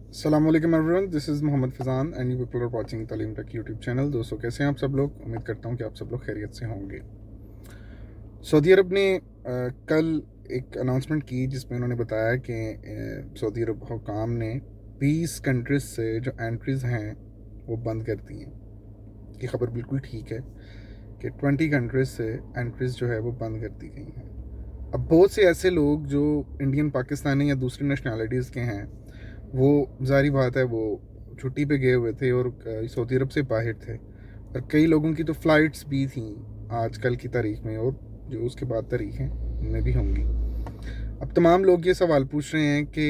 Assalamualaikum everyone, this is Mohammad Faizan and you people are watching Taleem Tech YouTube channel. दोस्तों कैसे हैं आप सब लोग? उम्मीद करता हूं कि आप सब लोग खैरियत से होंगे। सऊदी अरब ने कल एक अनाउंसमेंट की जिसमें उन्होंने बताया कि सऊदी अरब हुकाम ने 20 कंट्रीज से जो एंट्रीज़ हैं वो बंद कर दी हैं। ये खबर बिल्कुल ठीक है कि 20 कंट्रीज से एंट्रीज़ जो है वो बंद कर दी गई हैं। अब बहुत से ऐसे लोग जो इंडियन, पाकिस्तानी या दूसरी नेशनैलिटीज़ के हैं, वो ज़ाहिर बात है वो छुट्टी पे गए हुए थे और सऊदी अरब से बाहर थे, और कई लोगों की तो फ़्लाइट्स भी थी आजकल की तारीख में, और जो उसके बाद तारीखें उनमें भी होंगी। अब तमाम लोग ये सवाल पूछ रहे हैं कि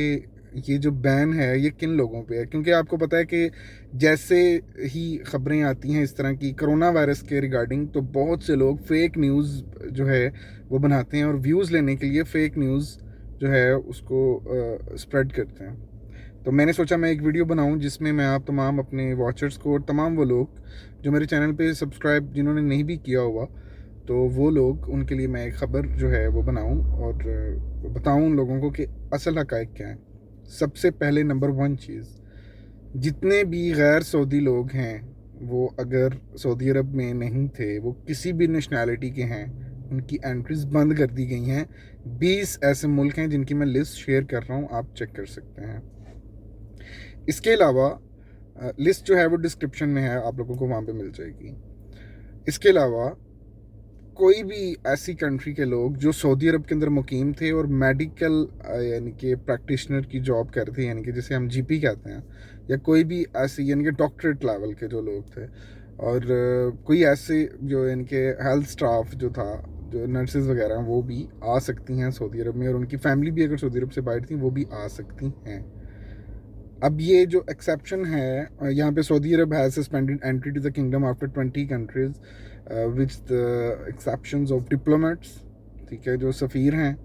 ये जो बैन है ये किन लोगों पे है, क्योंकि आपको पता है कि जैसे ही ख़बरें आती हैं इस तरह की कोरोना वायरस के रिगार्डिंग, तो बहुत से लोग फेक न्यूज़ जो है वो बनाते हैं और व्यूज़ लेने के लिए फेक न्यूज़ जो है उसको स्प्रेड करते हैं। तो मैंने सोचा मैं एक वीडियो बनाऊं जिसमें मैं आप तमाम अपने वॉचर्स को और तमाम वो लोग जो मेरे चैनल पे सब्सक्राइब जिन्होंने नहीं भी किया हुआ, तो वो लोग उनके लिए मैं एक ख़बर जो है वो बनाऊं और बताऊं उन लोगों को कि असल हक़ाइक़ क्या है। सबसे पहले नंबर वन चीज़, जितने भी गैर सऊदी लोग हैं वो अगर सऊदी अरब में नहीं थे, वो किसी भी नेशनैलिटी के हैं, उनकी एंट्रीज़ बंद कर दी गई हैं। 20 ऐसे मुल्क हैं जिनकी मैं लिस्ट शेयर कर रहा हूँ, आप चेक कर सकते हैं। इसके अलावा लिस्ट जो है वो डिस्क्रिप्शन में है, आप लोगों को वहाँ पे मिल जाएगी। इसके अलावा कोई भी ऐसी कंट्री के लोग जो सऊदी अरब के अंदर मुकीम थे और मेडिकल यानी कि प्रैक्टिशनर की जॉब करते हैं, यानी कि जिसे हम जीपी कहते हैं, या कोई भी ऐसी यानी कि डॉक्टरेट लेवल के जो लोग थे, और कोई ऐसे जो यानी कि हेल्थ स्टाफ जो था, जो नर्सेज वगैरह, वो भी आ सकती हैं सऊदी अरब में, और उनकी फैमिली भी अगर सऊदी अरब से बाहर थी वो भी आ सकती हैं। अब ये जो एक्सेप्शन है यहाँ पे, Saudi Arab has suspended entry to the kingdom after 20 countries which the exceptions of diplomats, ठीक है, जो सफ़ीर हैं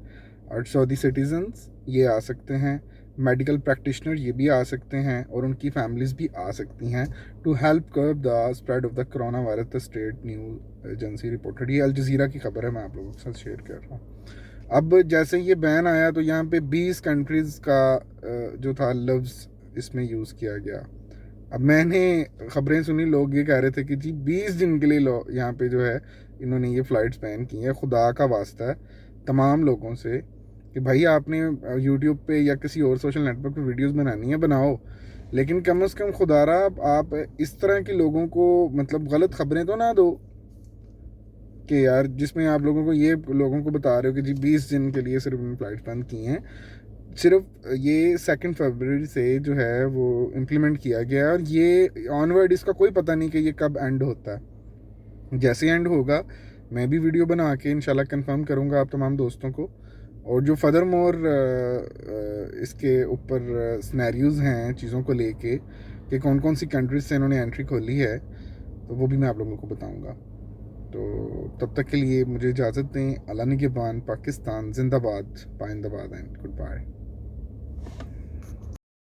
और सऊदी सिटीजन्स ये आ सकते हैं, मेडिकल प्रैक्टिशनर ये भी आ सकते हैं, और उनकी फैमिलीज़ भी आ सकती हैं, to help curb the spread of the corona virus, the state news agency reported. ये अल जज़ीरा की खबर है, मैं आप लोगों के साथ शेयर कर रहा हूँ। अब जैसे ये बैन आया तो यहाँ पे 20 कंट्रीज़ का जो था लफ्ज़ इसमें यूज़ किया गया। अब मैंने ख़बरें सुनी, लोग ये कह रहे थे कि जी 20 दिन के लिए यहाँ पे जो है इन्होंने ये फ़्लाइट्स बैन की हैं। खुदा का वास्ता है तमाम लोगों से कि भाई आपने यूट्यूब पे या किसी और सोशल नेटवर्क पे वीडियोस बनानी है, बनाओ, लेकिन कम से कम खुदारा आप इस तरह के लोगों को मतलब गलत ख़बरें तो ना दो कि यार जिसमें आप लोगों को ये लोगों को बता रहे हो कि जी 20 दिन के लिए सिर्फ उन्होंने फ़्लाइट्स बंद की हैं। सिर्फ ये 2 फरवरी से जो है वो इम्प्लीमेंट किया गया, और ये ऑनवर्ड इसका कोई पता नहीं कि ये कब एंड होता है। जैसे एंड होगा मैं भी वीडियो बना के इंशाल्लाह कंफर्म करूँगा आप तमाम दोस्तों को, और जो फर्दर मोर इसके ऊपर सिनेरियोज़ हैं चीज़ों को लेके कि कौन कौन सी कंट्रीज से इन्होंने एंट्री खोली है, तो वो भी मैं आप लोगों को बताऊँगा। तो तब तक के लिए मुझे इजाज़त दें। अल्लाह निगहबान। पाकिस्तान जिंदाबाद, पाइंदाबाद एंड गुड बाय।